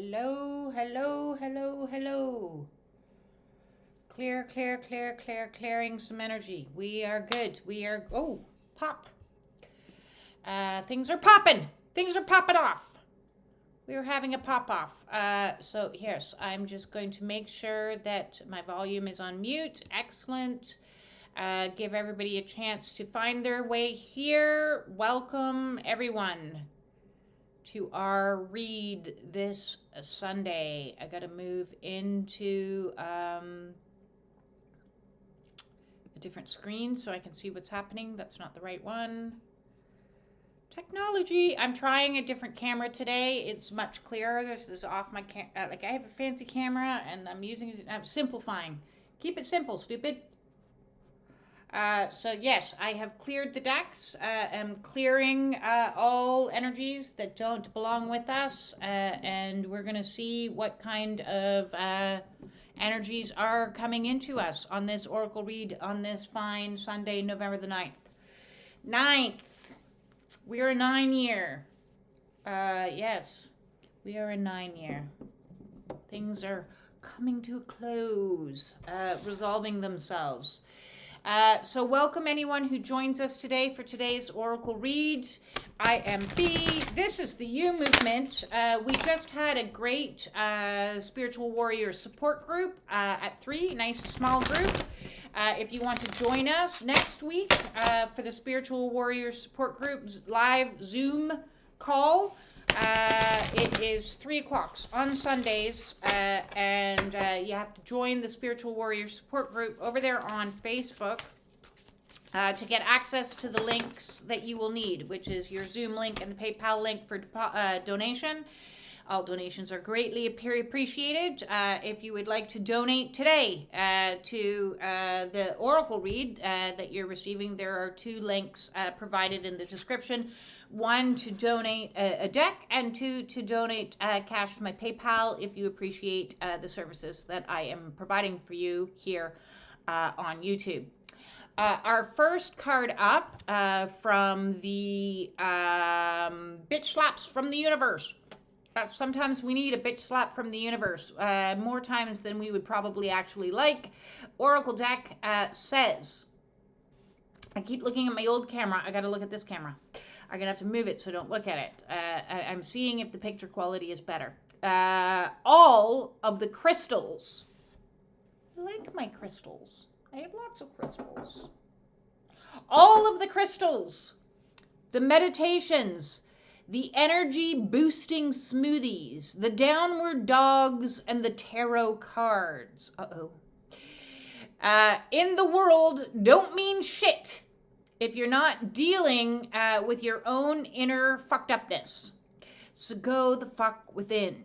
Hello, hello, hello, hello. Clearing some energy. We are good. We are, pop. Things are popping. Things are popping off. We are having a pop off. So yes, I'm just going to make sure that my volume is on mute. Excellent. Give everybody a chance to find their way here. Welcome everyone to our read this Sunday. I got to move into a different screen so I can see what's happening. That's not the right one. Technology. I'm trying a different camera today. It's much clearer. This is off my I have a fancy camera and I'm using it. I'm simplifying. Keep it simple, stupid. So yes, I have cleared the decks. I'm clearing all energies that don't belong with us, and we're going to see what kind of energies are coming into us on this Oracle read on this fine Sunday, November the 9th. 9th. We are a 9-year. Yes, we are a 9-year. Things are coming to a close, resolving themselves. So welcome anyone who joins us today for today's Oracle read. I am B. This is the U movement. We just had a great spiritual warrior support group at 3, nice small group. If you want to join us next week for the spiritual warrior support group's live Zoom call, it is 3 o'clock on Sundays, and you have to join the Spiritual Warrior Support Group over there on Facebook to get access to the links that you will need, which is your Zoom link and the PayPal link for donation. All donations are greatly appreciated. If you would like to donate today to the Oracle read that you're receiving, there are 2 links provided in the description. 1 to donate a deck, and 2 to donate cash to my PayPal if you appreciate the services that I am providing for you here on YouTube. Our first card up from the Bitchslaps from the universe. Sometimes we need a bitch slap from the universe, more times than we would probably actually like. Oracle deck says, I keep looking at my old camera. I got to look at this camera. I'm going to have to move it so don't look at it. I'm seeing if the picture quality is better. All of the crystals. I like my crystals. I have lots of crystals. All of the crystals, the meditations, the energy boosting smoothies, the downward dogs, and the tarot cards. In the world don't mean shit if you're not dealing with your own inner fucked upness. So go the fuck within.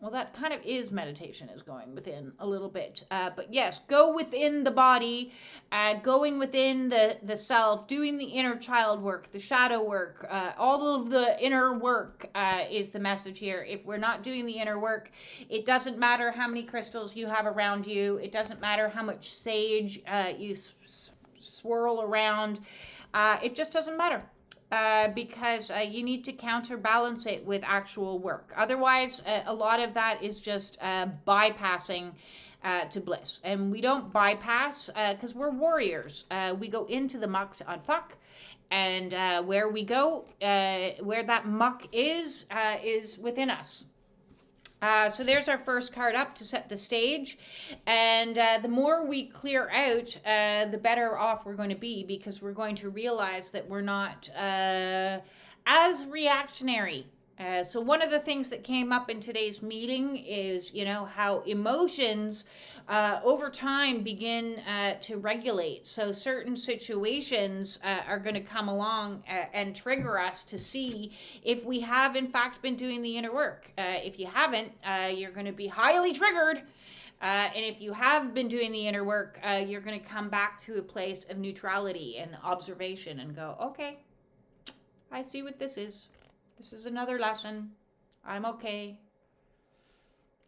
Well, that kind of is meditation, is going within a little bit. But yes, go within the body, going within the self, doing the inner child work, the shadow work, all of the inner work is the message here. If we're not doing the inner work, it doesn't matter how many crystals you have around you. It doesn't matter how much sage you swirl around. It just doesn't matter. Because you need to counterbalance it with actual work. Otherwise, a lot of that is just bypassing to bliss. And we don't bypass because we're warriors. We go into the muck to unfuck. And where we go, where that muck is within us. So there's our first card up to set the stage. And the more we clear out, the better off we're going to be, because we're going to realize that we're not as reactionary. So one of the things that came up in today's meeting is, how emotions over time begin to regulate. So certain situations are going to come along and trigger us to see if we have in fact been doing the inner work. If you haven't, you're going to be highly triggered. And if you have been doing the inner work, you're going to come back to a place of neutrality and observation and go, okay, I see what this is. This is another lesson. I'm okay.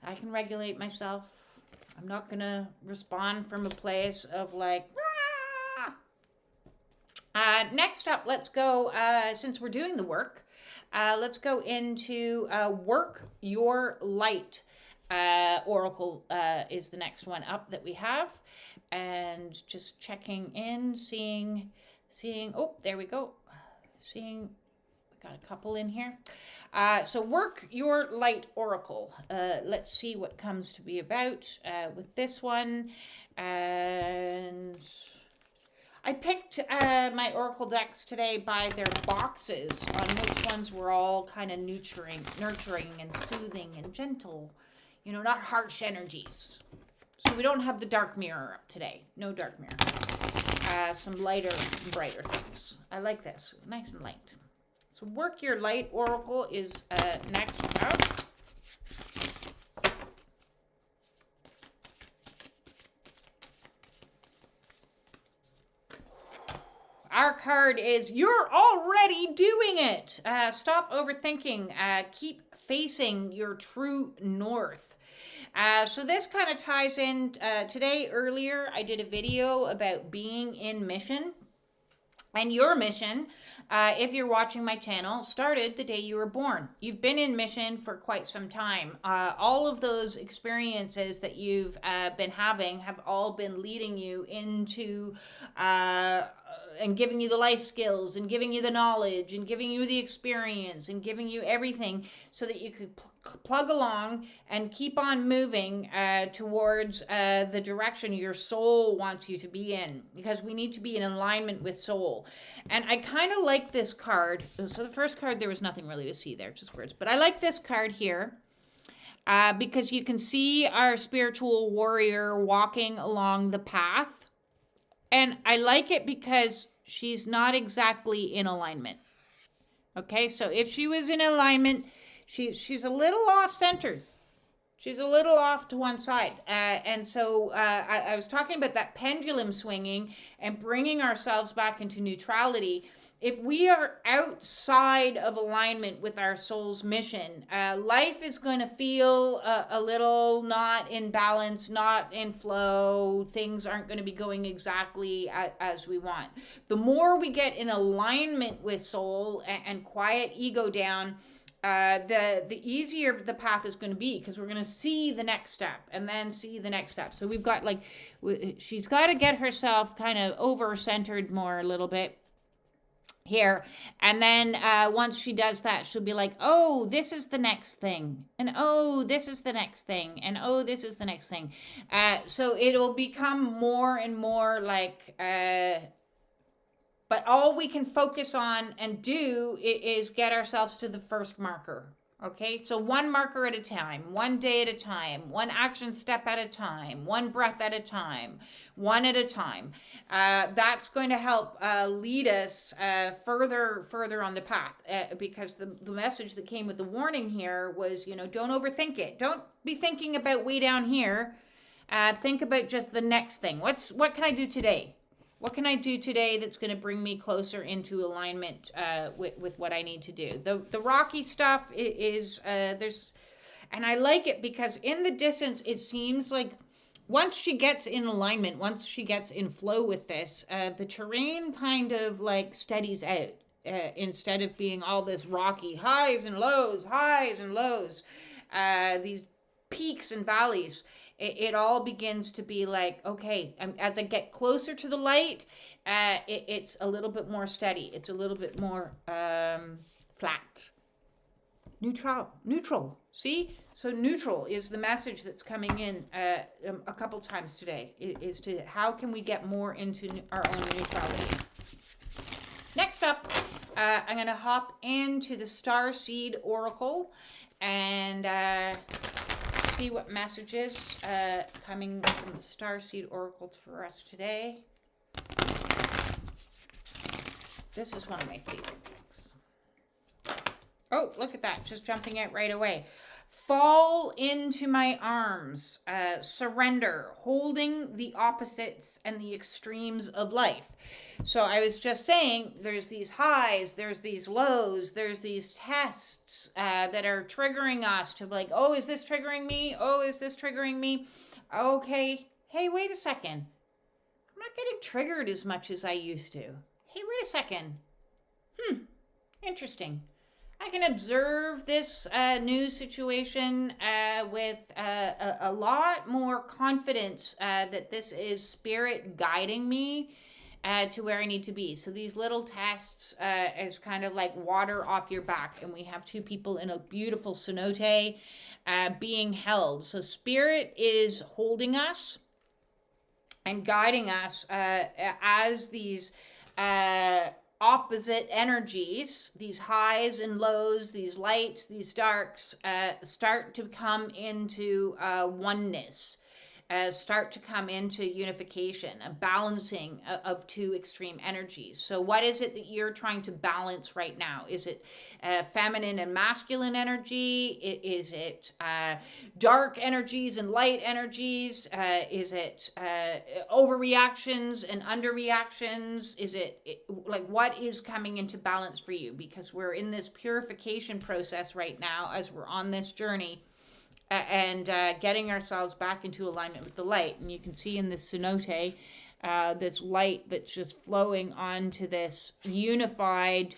I can regulate myself. I'm not going to respond from a place of like, Next up, let's go, since we're doing the work, let's go into Work Your Light. Oracle is the next one up that we have. And just checking in, seeing, oh, there we go. We got a couple in here. So Work Your Light Oracle. Let's see what comes to be about with this one. And I picked my Oracle decks today by their boxes on which ones were all kind of nurturing and soothing and gentle. You know, not harsh energies. So we don't have the dark mirror up today. No dark mirror. Some lighter, brighter things. I like this. Nice and light. So Work Your Light Oracle is next up. Our card is You're Already Doing It. Stop overthinking. Keep facing your true north. So this kind of ties in. Today, earlier, I did a video about being in mission. And your mission, if you're watching my channel, started the day you were born. You've been in mission for quite some time. All of those experiences that you've been having have all been leading you into and giving you the life skills and giving you the knowledge and giving you the experience and giving you everything so that you could plug along and keep on moving towards the direction your soul wants you to be in, because we need to be in alignment with soul. And I kind of like this card. So the first card, there was nothing really to see there, just words. But I like this card here because you can see our spiritual warrior walking along the path. And I like it because she's not exactly in alignment. Okay, so if she was in alignment, she's a little off-centered. She's a little off to one side. And so I was talking about that pendulum swinging and bringing ourselves back into neutrality. If we are outside of alignment with our soul's mission, life is going to feel a little not in balance, not in flow. Things aren't going to be going exactly as we want. The more we get in alignment with soul and quiet ego down, the easier the path is going to be, because we're going to see the next step and then see the next step. So we've got she's got to get herself kind of over-centered more a little bit here, and then once she does that, she'll be like, oh, this is the next thing, and oh, this is the next thing, and oh, this is the next thing. So it'll become more and more like but all we can focus on and do is get ourselves to the first marker. Okay, so one marker at a time, one day at a time, one action step at a time, one breath at a time, one at a time. That's going to help lead us further on the path, because the message that came with the warning here was, don't overthink it. Don't be thinking about way down here. Think about just the next thing. What can I do today? What can I do today that's going to bring me closer into alignment with what I need to do? The rocky stuff is there's, and I like it because in the distance, it seems like once she gets in alignment, once she gets in flow with this, the terrain kind of like steadies out instead of being all this rocky highs and lows, these peaks and valleys. It all begins to be like, okay, as I get closer to the light, it's a little bit more steady. It's a little bit more flat. Neutral. See? So neutral is the message that's coming in a couple times today, is to how can we get more into our own neutrality. Next up, I'm going to hop into the Starseed Oracle and see what messages coming from the Starseed Oracle for us today. This is one of my favorite decks. Oh, look at that, just jumping out right away. Fall into my arms, surrender, holding the opposites and the extremes of life. So I was just saying, there's these highs, there's these lows, there's these tests that are triggering us to be like, oh, is this triggering me? Oh, is this triggering me? Okay, hey, wait a second. I'm not getting triggered as much as I used to. hey, wait a second. Interesting. I can observe this new situation with a lot more confidence that this is spirit guiding me to where I need to be. So these little tests is kind of like water off your back. And we have two people in a beautiful cenote being held. So spirit is holding us and guiding us as these opposite energies, these highs and lows, these lights, these darks, start to come into oneness, start to come into unification, a balancing of two extreme energies. So what is it that you're trying to balance right now? Is it feminine and masculine energy? Is it dark energies and light energies? Is it overreactions and underreactions? Is it like, what is coming into balance for you? Because we're in this purification process right now as we're on this journey and getting ourselves back into alignment with the light. And you can see in this cenote, this light that's just flowing onto this unified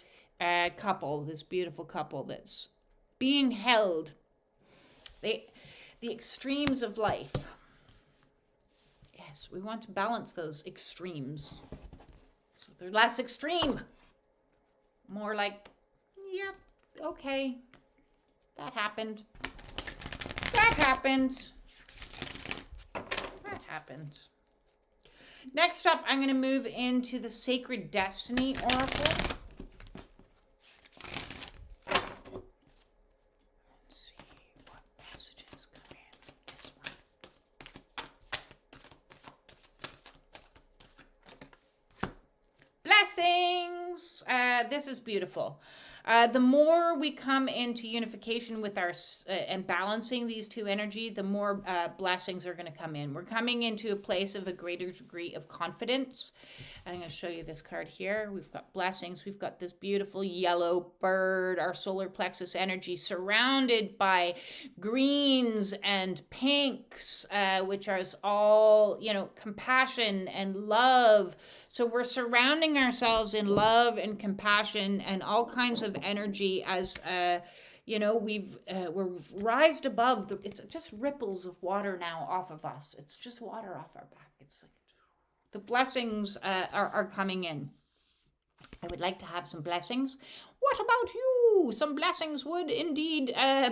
couple, this beautiful couple that's being held. The extremes of life. Yes, we want to balance those extremes. So they're less extreme. More like, yep, okay, that happened. That happened. That happened. Next up, I'm going to move into the Sacred Destiny Oracle. Let's see what messages come in. This one. Blessings! This is beautiful. The more we come into unification with our and balancing these two energy, the more blessings are going to come in. We're coming into a place of a greater degree of confidence. I'm going to show you this card here. We've got blessings. We've got this beautiful yellow bird, our solar plexus energy, surrounded by greens and pinks, which are all, compassion and love. So we're surrounding ourselves in love and compassion and all kinds of energy as we're rised above it's just ripples of water now off of us. It's just water off our back. It's like the blessings are coming in. I would like to have some blessings. What about you? Some blessings would indeed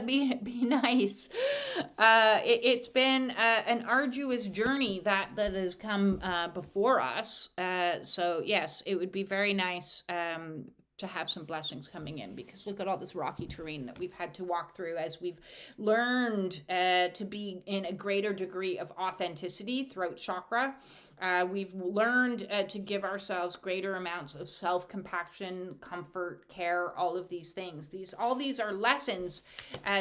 be nice. It's been an arduous journey that has come before us. So yes, it would be very nice to have some blessings coming in, because look at all this rocky terrain that we've had to walk through as we've learned to be in a greater degree of authenticity, throat chakra. We've learned to give ourselves greater amounts of self-compassion, comfort, care, all of these things. All these are lessons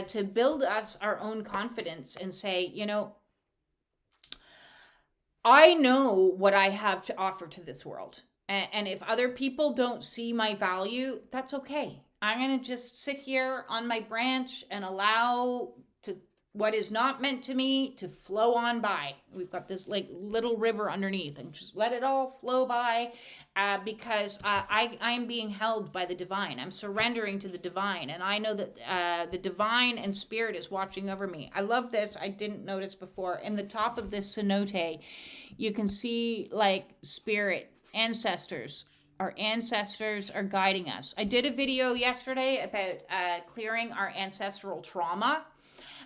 to build us our own confidence and say, I know what I have to offer to this world. And if other people don't see my value, that's okay. I'm going to just sit here on my branch and allow what is not meant to me to flow on by. We've got this like little river underneath, and just let it all flow by because I am being held by the divine. I'm surrendering to the divine, and I know that the divine and spirit is watching over me. I love this. I didn't notice before. In the top of this cenote, you can see like spirit, ancestors. Our ancestors are guiding us. I did a video yesterday about clearing our ancestral trauma.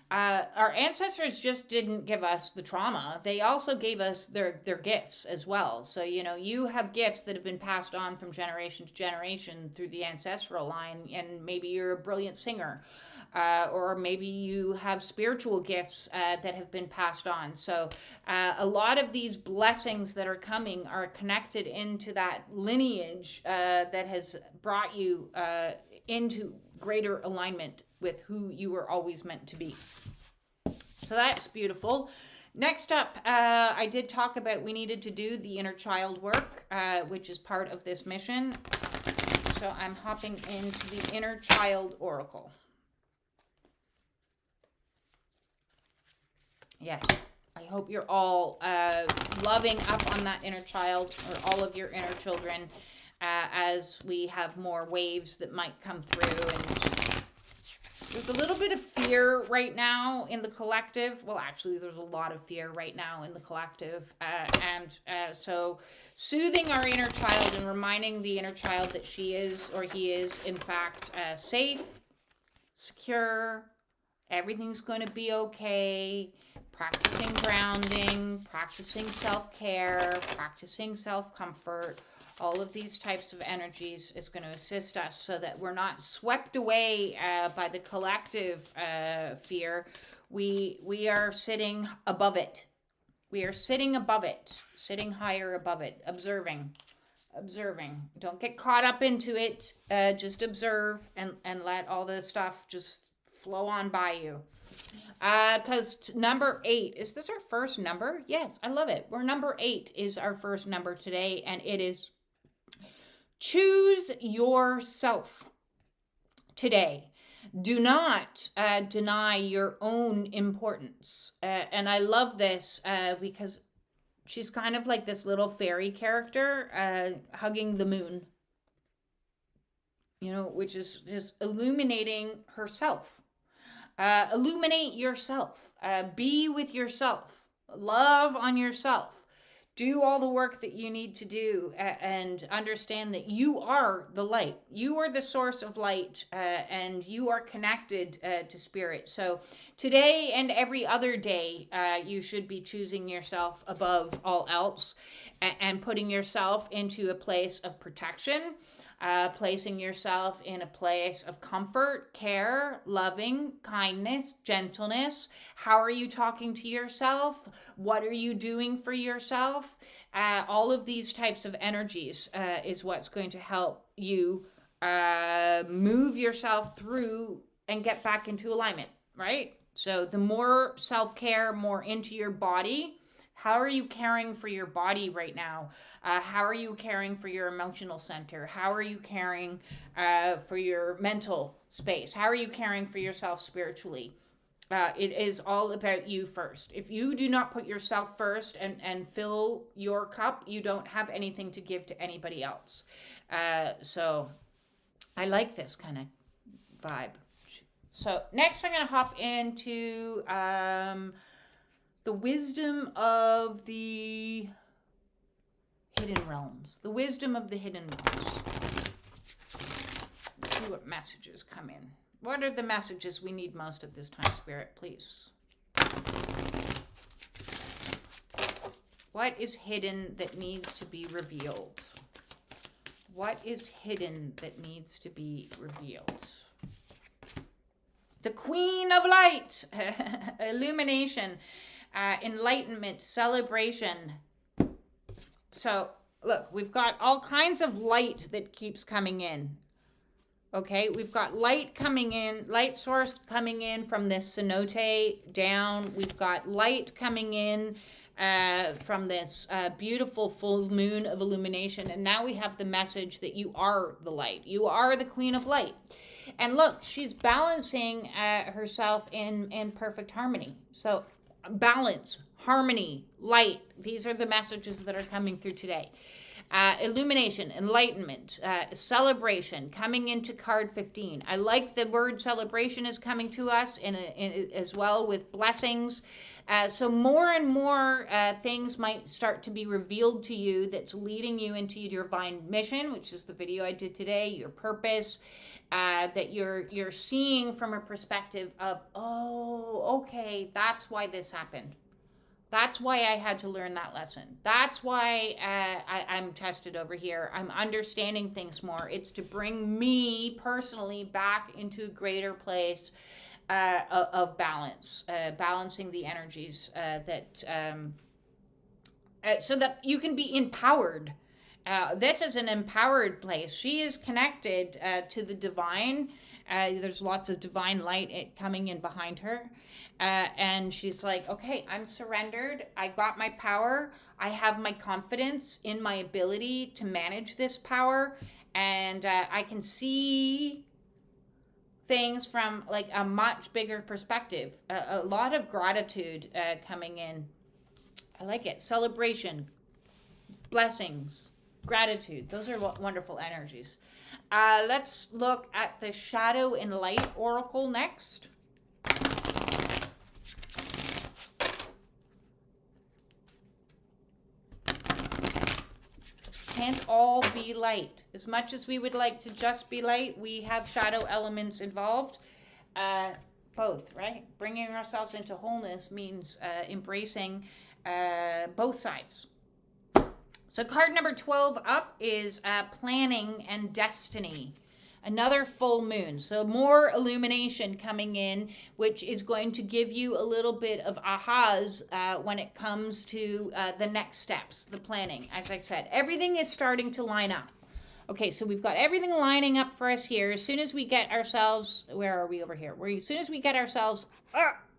Our ancestors just didn't give us the trauma. They also gave us their gifts as well. So, you have gifts that have been passed on from generation to generation through the ancestral line, and maybe you're a brilliant singer, or maybe you have spiritual gifts that have been passed on. So a lot of these blessings that are coming are connected into that lineage that has brought you into greater alignment with who you were always meant to be. So that's beautiful. Next up, I did talk about we needed to do the inner child work, which is part of this mission. So I'm hopping into the inner child oracle. Yes, I hope you're all loving up on that inner child, or all of your inner children. as we have more waves that might come through. And there's a little bit of fear right now in the collective. Well, actually, there's a lot of fear right now in the collective. So soothing our inner child and reminding the inner child that she is, or he is, in fact, safe, secure, everything's going to be okay. Practicing grounding, practicing self-care, practicing self-comfort, all of these types of energies is going to assist us so that we're not swept away by the collective fear. We are sitting above it. We are sitting above it, sitting higher above it, observing. Don't get caught up into it. Just observe and let all the stuff just flow on by you. Because number 8, is this our first number? Yes, I love it. We're number 8 is our first number today, and it is choose yourself today. Do not deny your own importance. And I love this because she's kind of like this little fairy character hugging the moon, which is just illuminating herself. Illuminate yourself. Be with yourself. Love on yourself. Do all the work that you need to do and understand that you are the light. You are the source of light and you are connected to spirit. So today and every other day, you should be choosing yourself above all else and putting yourself into a place of protection. Placing yourself in a place of comfort, care, loving, kindness, gentleness. How are you talking to yourself? What are you doing for yourself? All of these types of energies is what's going to help you move yourself through and get back into alignment, right? So the more self-care, more into your body. How are you caring for your body right now? How are you caring for your emotional center? How are you caring for your mental space? How are you caring for yourself spiritually? It is all about you first. If you do not put yourself first and fill your cup, you don't have anything to give to anybody else. So I like this kind of vibe. So next I'm going to hop into... the wisdom of the hidden realms. The wisdom of the hidden realms. Let's see what messages come in. What are the messages we need most at this time, Spirit, please? What is hidden that needs to be revealed? What is hidden that needs to be revealed? The Queen of Light. Illumination. Enlightenment, celebration. So, look, we've got all kinds of light that keeps coming in. Okay, we've got light coming in, light source coming in from this cenote down. We've got light coming in from this beautiful full moon of illumination. And now we have the message that you are the light. You are the Queen of Light. And look, she's balancing herself in perfect harmony. So, balance, harmony, light. These are the messages that are coming through today. Illumination, enlightenment, celebration, coming into card 15. I like the word celebration is coming to us in as well with blessings. So more and more things might start to be revealed to you that's leading you into your divine mission, which is the video I did today, your purpose, that you're seeing from a perspective of, oh, okay, that's why this happened. That's why I had to learn that lesson. That's why I'm tested over here. I'm understanding things more. It's to bring me personally back into a greater place of balance, balancing the energies so that you can be empowered. This is an empowered place. She is connected to the divine. There's lots of divine light coming in behind her. And she's like, okay, I'm surrendered. I got my power. I have my confidence in my ability to manage this power. And I can see things from like a much bigger perspective. A lot of gratitude coming in. I like it. Celebration. Blessings. gratitude. Those are wonderful energies. Let's look at the Shadow and Light Oracle next. Can't all be light. As much as we would like to just be light, we have shadow elements involved. Both, right? Bringing ourselves into wholeness means embracing both sides. So card number 12 up is planning and destiny. Another full moon. So more illumination coming in, which is going to give you a little bit of ahas when it comes to the next steps, the planning. As I said, everything is starting to line up. Okay, so we've got everything lining up for us here. As soon as we get ourselves, where are we over here? As soon as we get ourselves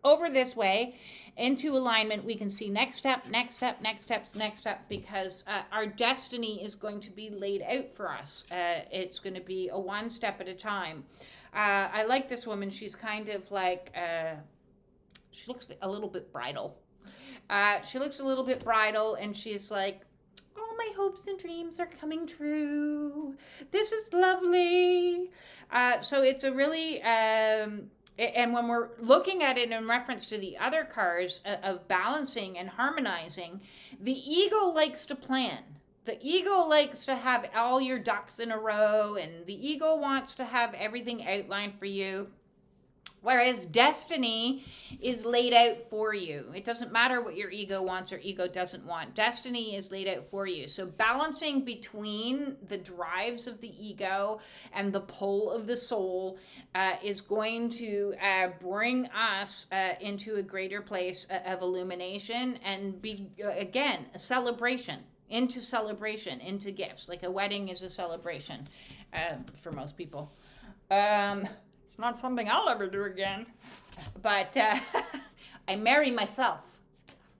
over this way into alignment, we can see next step, next step, next steps, next step, because our destiny is going to be laid out for us. It's going to be a one step at a time. I like this woman. She's kind of like, she looks a little bit bridal. She looks a little bit bridal, and she's like, all my hopes and dreams are coming true. This is lovely. So it's a really, and when we're looking at it in reference to the other cards of balancing and harmonizing, the ego likes to plan. The ego likes to have all your ducks in a row, and the ego wants to have everything outlined for you. Whereas destiny is laid out for you. It doesn't matter what your ego wants or ego doesn't want. Destiny is laid out for you. So balancing between the drives of the ego and the pull of the soul is going to bring us into a greater place of illumination and be, again, a celebration, into gifts. Like a wedding is a celebration for most people. It's not something I'll ever do again. But I marry myself.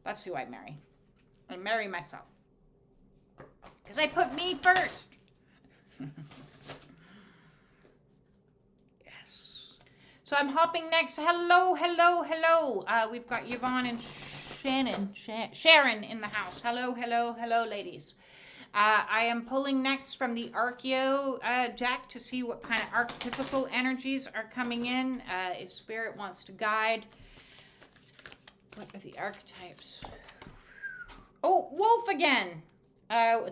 That's who I marry. I marry myself. Because I put me first. Yes. So I'm hopping next. Hello, hello, hello. We've got Yvonne and Sharon in the house. Hello, hello, hello, ladies. I am pulling next from the Archeo deck to see what kind of archetypical energies are coming in. If Spirit wants to guide. What are the archetypes? Oh, wolf again.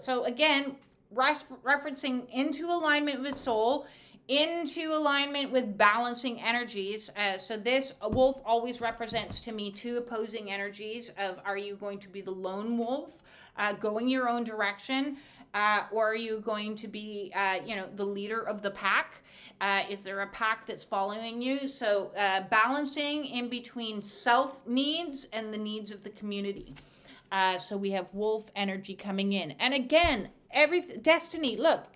So again, referencing into alignment with soul, into alignment with balancing energies. So this wolf always represents to me two opposing energies of, are you going to be the lone wolf? Going your own direction, or are you going to be, the leader of the pack? Is there a pack that's following you? So balancing in between self needs and the needs of the community. So we have wolf energy coming in, and again, destiny. Look,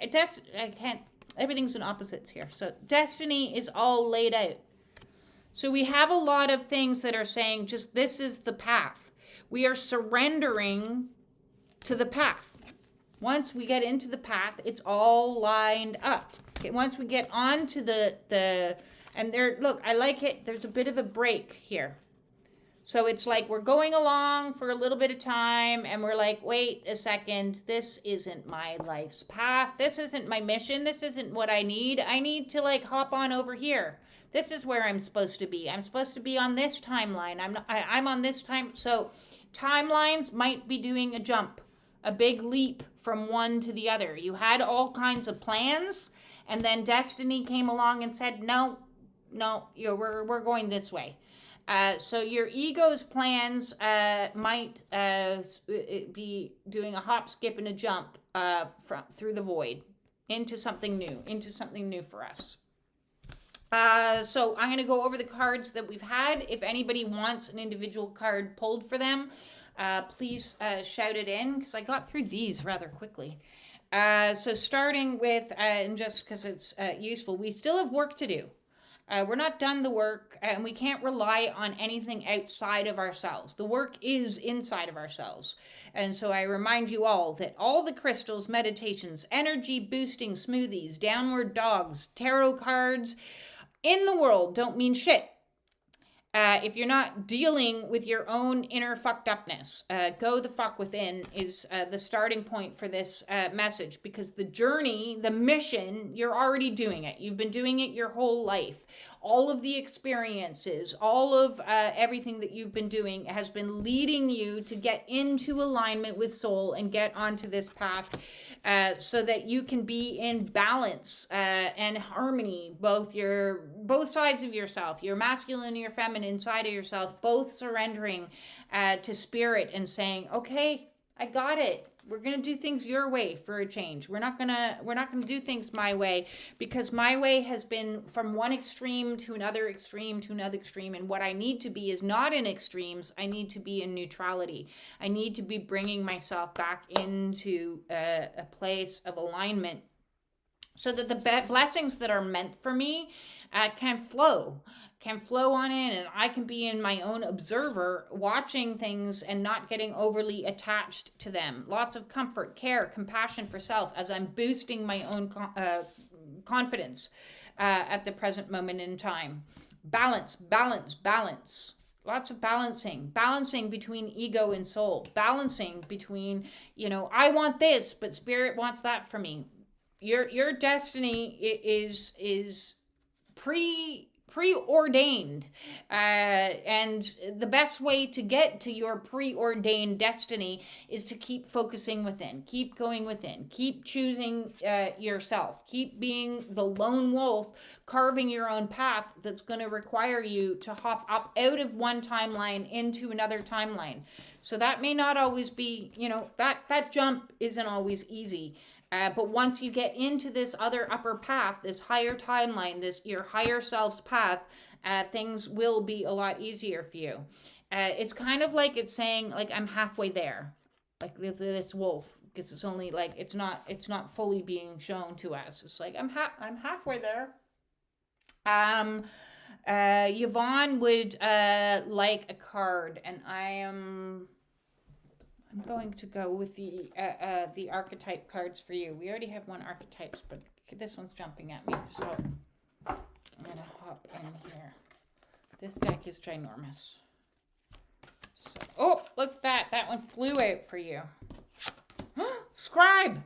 everything's in opposites here. So destiny is all laid out. So we have a lot of things that are saying, just this is the path. We are surrendering to the path. Once we get into the path, it's all lined up. Okay, once we get onto and there, look, I like it. There's a bit of a break here. So it's like we're going along for a little bit of time, and we're like, wait a second, this isn't my life's path. This isn't my mission. This isn't what I need. I need to like hop on over here. This is where I'm supposed to be. I'm supposed to be on this timeline. I'm on this time. So timelines might be doing a jump. A big leap from one to the other. You had all kinds of plans, and then destiny came along and said, no, we're going this way. So your ego's plans might be doing a hop, skip, and a jump through the void into something new for us. So I'm going to go over the cards that we've had. If anybody wants an individual card pulled for them, please shout it in, because I got through these rather quickly. So starting with, and just because it's useful, we still have work to do. We're not done the work, and we can't rely on anything outside of ourselves. The work is inside of ourselves. And so I remind you all that all the crystals, meditations, energy boosting smoothies, downward dogs, tarot cards in the world don't mean shit If you're not dealing with your own inner fucked upness, go the fuck within is the starting point for this message, because the journey, the mission, you're already doing it. You've been doing it your whole life. All of the experiences, all of everything that you've been doing has been leading you to get into alignment with soul and get onto this path so that you can be in balance and harmony, both sides of yourself, your masculine and your feminine side of yourself, both surrendering to spirit and saying, okay, I got it. We're going to do things your way for a change. We're not going to do things my way, because my way has been from one extreme to another extreme to another extreme. And what I need to be is not in extremes. I need to be in neutrality. I need to be bringing myself back into a place of alignment so that the blessings that are meant for me can flow on in, and I can be in my own observer, watching things and not getting overly attached to them. Lots of comfort, care, compassion for self as I'm boosting my own confidence at the present moment in time. Balance. Lots of balancing between ego and soul, balancing between, I want this, but spirit wants that for me. Your destiny is preordained, and the best way to get to your preordained destiny is to keep focusing within, keep going within, keep choosing yourself, keep being the lone wolf, carving your own path that's going to require you to hop up out of one timeline into another timeline. So that may not always be, that jump isn't always easy. But once you get into this other upper path, this higher timeline, your higher self's path, things will be a lot easier for you. It's kind of like it's saying, like, I'm halfway there, like this wolf, because it's only like it's not fully being shown to us. It's like I'm halfway there. Yvonne would like a card, and I'm going to go with the archetype cards for you. We already have one archetypes, but this one's jumping at me, so I'm gonna hop in here. This deck is ginormous. So, oh, look at that! That one flew out for you. Scribe.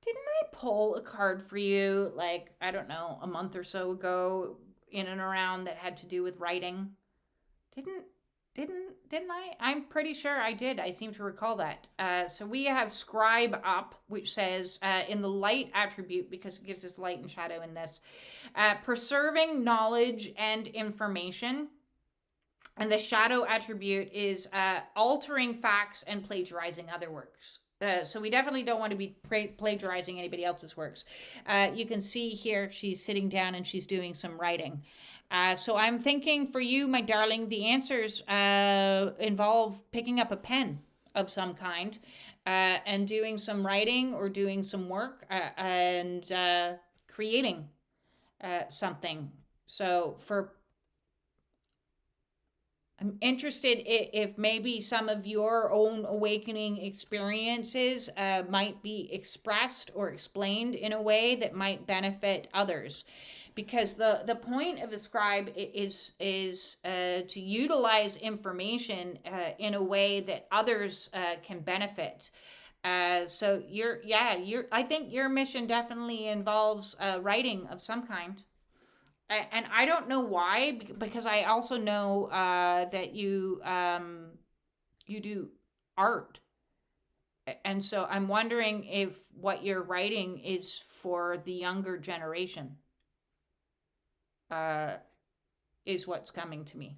Didn't I pull a card for you, like, I don't know, a month or so ago, in and around, that had to do with writing? Didn't I? I'm pretty sure I did. I seem to recall that. So we have Scribe up, which says in the light attribute, because it gives us light and shadow in this, preserving knowledge and information. And the shadow attribute is altering facts and plagiarizing other works. So we definitely don't want to be plagiarizing anybody else's works. You can see here she's sitting down and she's doing some writing. So I'm thinking for you, my darling, the answers involve picking up a pen of some kind and doing some writing or doing some work and creating something. So I'm interested if maybe some of your own awakening experiences might be expressed or explained in a way that might benefit others. Because the point of a scribe is to utilize information in a way that others can benefit. So I think your mission definitely involves writing of some kind. And I don't know why, because I also know that you do art. And so I'm wondering if what you're writing is for the younger generation. Is what's coming to me.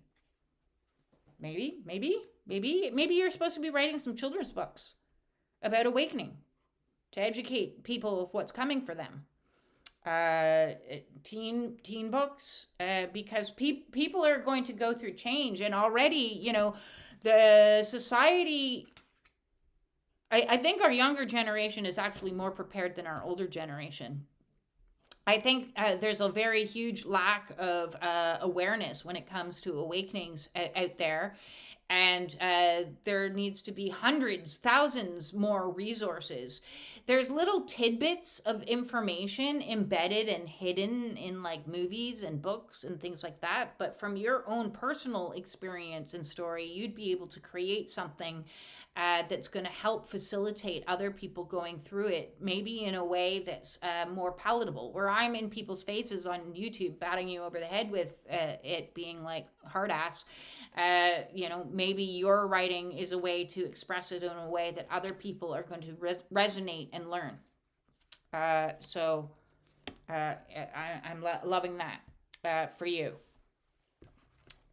Maybe you're supposed to be writing some children's books about awakening to educate people of what's coming for them. Teen books, because people are going to go through change, and already, the society. I think our younger generation is actually more prepared than our older generation. I think there's a very huge lack of awareness when it comes to awakenings out there. And there needs to be hundreds, thousands more resources. There's little tidbits of information embedded and hidden in like movies and books and things like that. But from your own personal experience and story, you'd be able to create something that's going to help facilitate other people going through it, maybe in a way that's more palatable. Where I'm in people's faces on YouTube, batting you over the head with it being like hard ass. Maybe your writing is a way to express it in a way that other people are going to resonate and learn. I'm loving that for you.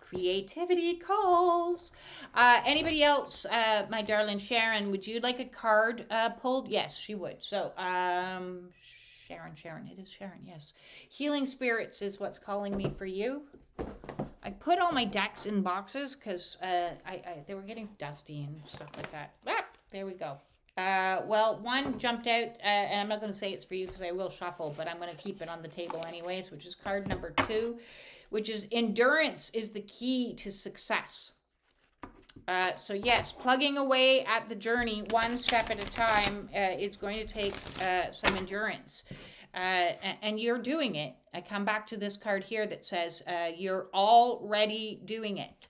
Creativity calls. Anybody else? My darling Sharon, would you like a card pulled? Yes, she would. So, Sharon, it is Sharon, yes. Healing Spirits is what's calling me for you. I put all my decks in boxes because they were getting dusty and stuff like that. There we go. Well, one jumped out, and I'm not going to say it's for you because I will shuffle, but I'm going to keep it on the table anyways, which is card number 2, which is endurance is the key to success. So yes, plugging away at the journey one step at a time is going to take some endurance. And you're doing it. I come back to this card here that says you're already doing it.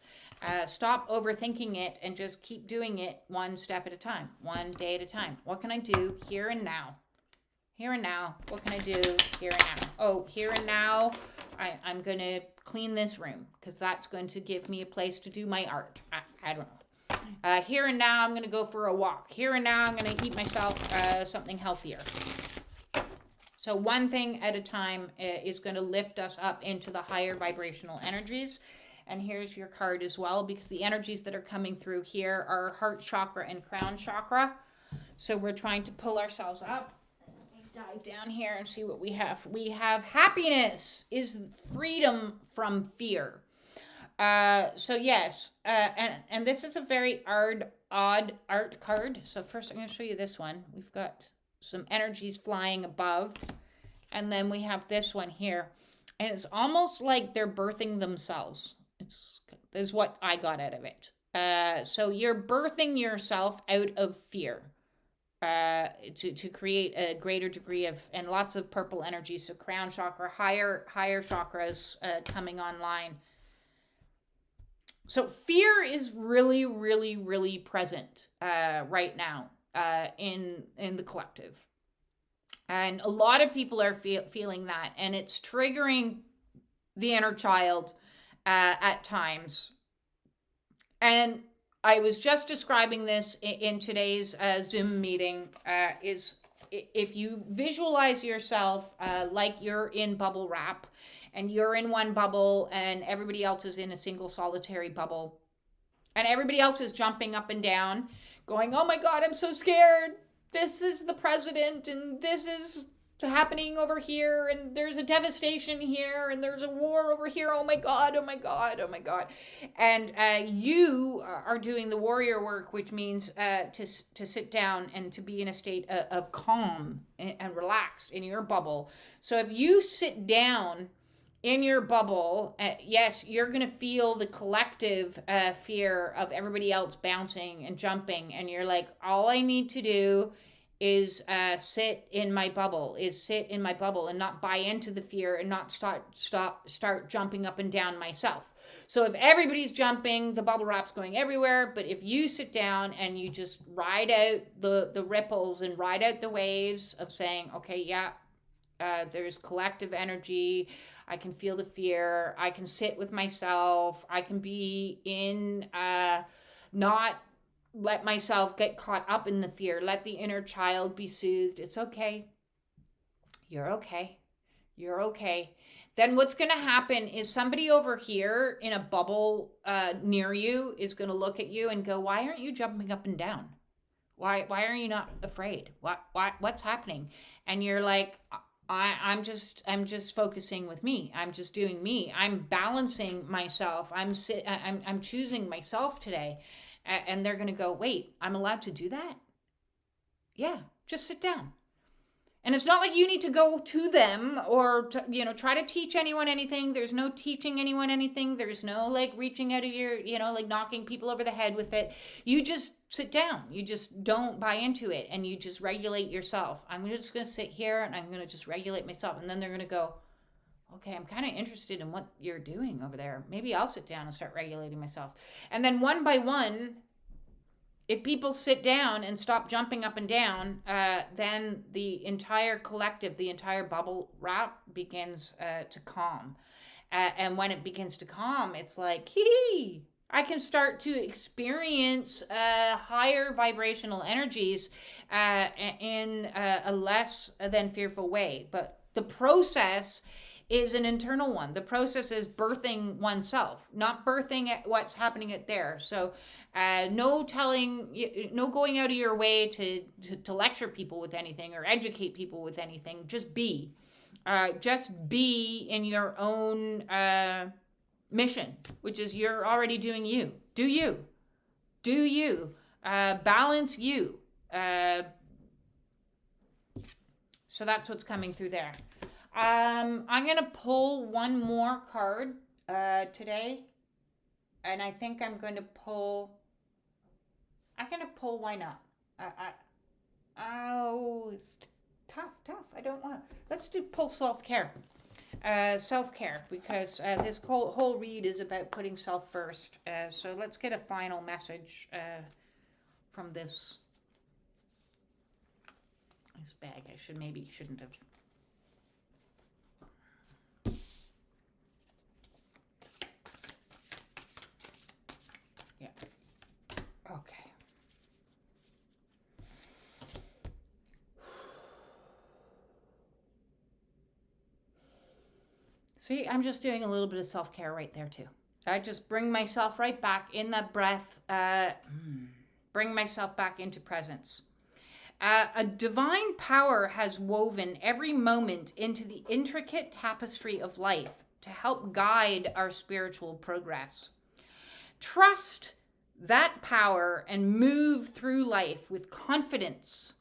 Stop overthinking it and just keep doing it one step at a time, one day at a time. What can I do here and now? Here and now. What can I do here and now? Oh, here and now, I'm going to clean this room because that's going to give me a place to do my art. I don't know. Here and now, I'm going to go for a walk. Here and now, I'm going to eat myself something healthier. So one thing at a time is going to lift us up into the higher vibrational energies. And here's your card as well, because the energies that are coming through here are heart chakra and crown chakra. So we're trying to pull ourselves up. Let me dive down here and see what we have. We have happiness is freedom from fear. So yes, and this is a very odd art card. So first I'm going to show you this one. We've got some energies flying above, and then we have this one here, and it's almost like they're birthing themselves. Is what I got out of it. So you're birthing yourself out of fear to create a greater degree of, and lots of purple energy. So crown chakra, higher chakras coming online. So fear is really, really, really present right now in the collective. And a lot of people are feeling that, and it's triggering the inner child at times. And I was just describing this in today's Zoom meeting, is if you visualize yourself like you're in bubble wrap, and you're in one bubble and everybody else is in a single solitary bubble, and everybody else is jumping up and down going, oh my God, I'm so scared. This is the president, and this is happening over here, and there's a devastation here, and there's a war over here. Oh my God, oh my God, oh my God. And you are doing the warrior work, which means to sit down and to be in a state of calm and relaxed in your bubble. So if you sit down in your bubble, yes, you're going to feel the collective fear of everybody else bouncing and jumping, and you're like, all I need to do is sit in my bubble, and not buy into the fear, and not start jumping up and down myself. So if everybody's jumping, the bubble wrap's going everywhere. But if you sit down and you just ride out the ripples and ride out the waves of saying, okay, yeah, there's collective energy, I can feel the fear, I can sit with myself, I can be in not let myself get caught up in the fear. Let the inner child be soothed. It's okay. You're okay. You're okay. Then what's going to happen is somebody over here in a bubble near you is going to look at you and go, why aren't you jumping up and down? Why are you not afraid? What's happening? And you're like, I'm just focusing with me. I'm just doing me. I'm balancing myself. I'm choosing myself today. And they're going to go, wait, I'm allowed to do that? Yeah, just sit down. And it's not like you need to go to them or, try to teach anyone anything. There's no teaching anyone anything. There's no like reaching out of your, like knocking people over the head with it. You just sit down. You just don't buy into it and you just regulate yourself. I'm just going to sit here and I'm going to just regulate myself. And then they're going to go, okay, I'm kind of interested in what you're doing over there. Maybe I'll sit down and start regulating myself. And then one by one, if people sit down and stop jumping up and down, then the entire collective, the entire bubble wrap begins to calm. And when it begins to calm, it's like, hee, I can start to experience higher vibrational energies in a less than fearful way. But the process is an internal one. The process is birthing oneself, not birthing at what's happening out there. So no going out of your way to lecture people with anything or educate people with anything. Just be. Just be in your own mission, which is you're already doing you. Do you. Do you. Balance you. So that's what's coming through there. I'm going to pull one more card today. And I think I'm going to pull... why not? It's tough. I don't want... Let's pull self-care. Self-care, because this whole read is about putting self first. So let's get a final message from this bag. I shouldn't have... Yeah. Okay. See, I'm just doing a little bit of self-care right there too. I just bring myself right back in that breath, bring myself back into presence. A divine power has woven every moment into the intricate tapestry of life to help guide our spiritual progress. Trust that power and move through life with confidence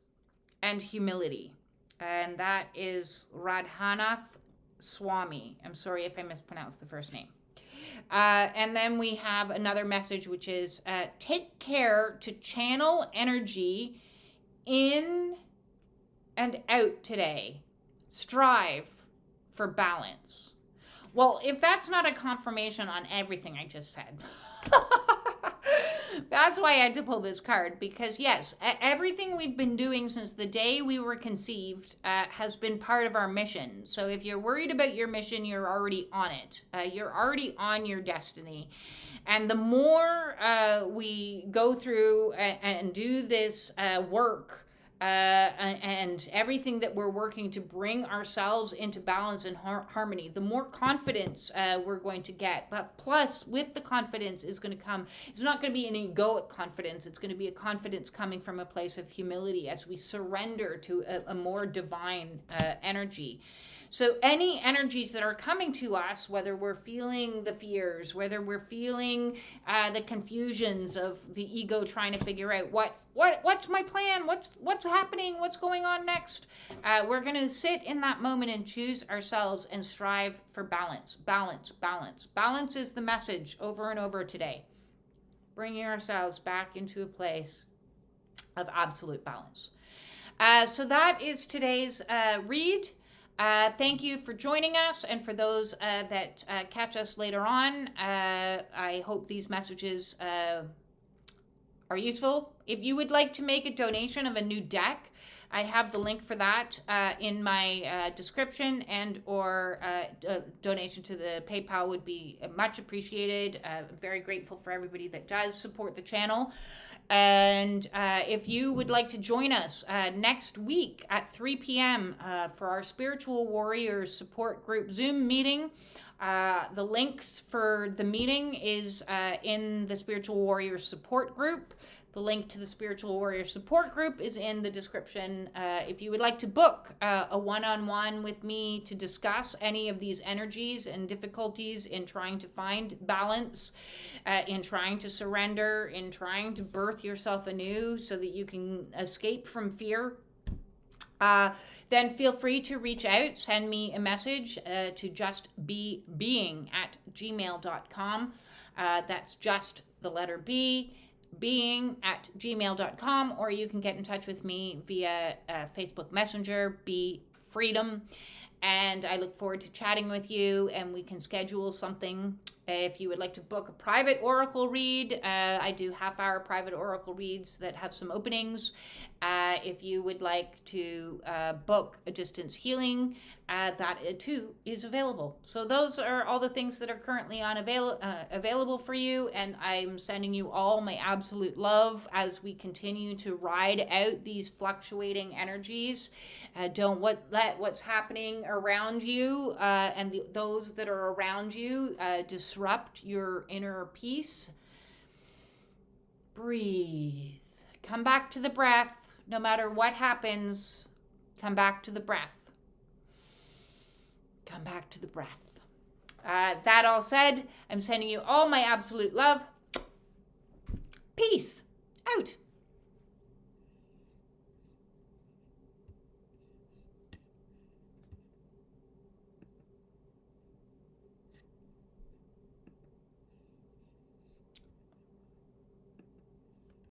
and humility. And that is Radhanath Swami. I'm sorry if I mispronounced the first name. And then we have another message, which is take care to channel energy in and out today. Strive for balance. Well, if that's not a confirmation on everything I just said, that's why I had to pull this card, because yes, everything we've been doing since the day we were conceived has been part of our mission. So if you're worried about your mission, you're already on it. You're already on your destiny. And the more we go through and do this work, and everything that we're working to bring ourselves into balance and harmony, the more confidence we're going to get. But plus, with the confidence is going to come, it's not going to be an egoic confidence. It's going to be a confidence coming from a place of humility as we surrender to a more divine energy. So any energies that are coming to us, whether we're feeling the fears, whether we're feeling the confusions of the ego trying to figure out what's my plan, what's happening, what's going on next, we're going to sit in that moment and choose ourselves and strive for balance. Balance is the message over and over today. Bringing ourselves back into a place of absolute balance. So that is today's read. Thank you for joining us, and for those that catch us later on, I hope these messages are useful. If you would like to make a donation of a new deck, I have the link for that in my description, and or donation to the PayPal would be much appreciated. I'm very grateful for everybody that does support the channel. And if you would like to join us next week at 3 p.m. For our Spiritual Warriors Support Group Zoom meeting, the links for the meeting is in the Spiritual Warriors Support Group. The link to the Spiritual Warrior Support Group is in the description. If you would like to book a one-on-one with me to discuss any of these energies and difficulties in trying to find balance, in trying to surrender, in trying to birth yourself anew so that you can escape from fear, then feel free to reach out, send me a message to justbebeing@gmail.com. That's just the letter B, being@gmail.com, or you can get in touch with me via Facebook Messenger, Be Freedom. And I look forward to chatting with you, and we can schedule something. If you would like to book a private oracle read, I do half-hour private oracle reads that have some openings. If you would like to book a distance healing, that too is available. So those are all the things that are currently available for you, and I'm sending you all my absolute love as we continue to ride out these fluctuating energies. Don't let what's happening around you and those that are around you disrupt your inner peace. Breathe. Come back to the breath. No matter what happens, come back to the breath. Come back to the breath. That all said, I'm sending you all my absolute love. Peace out.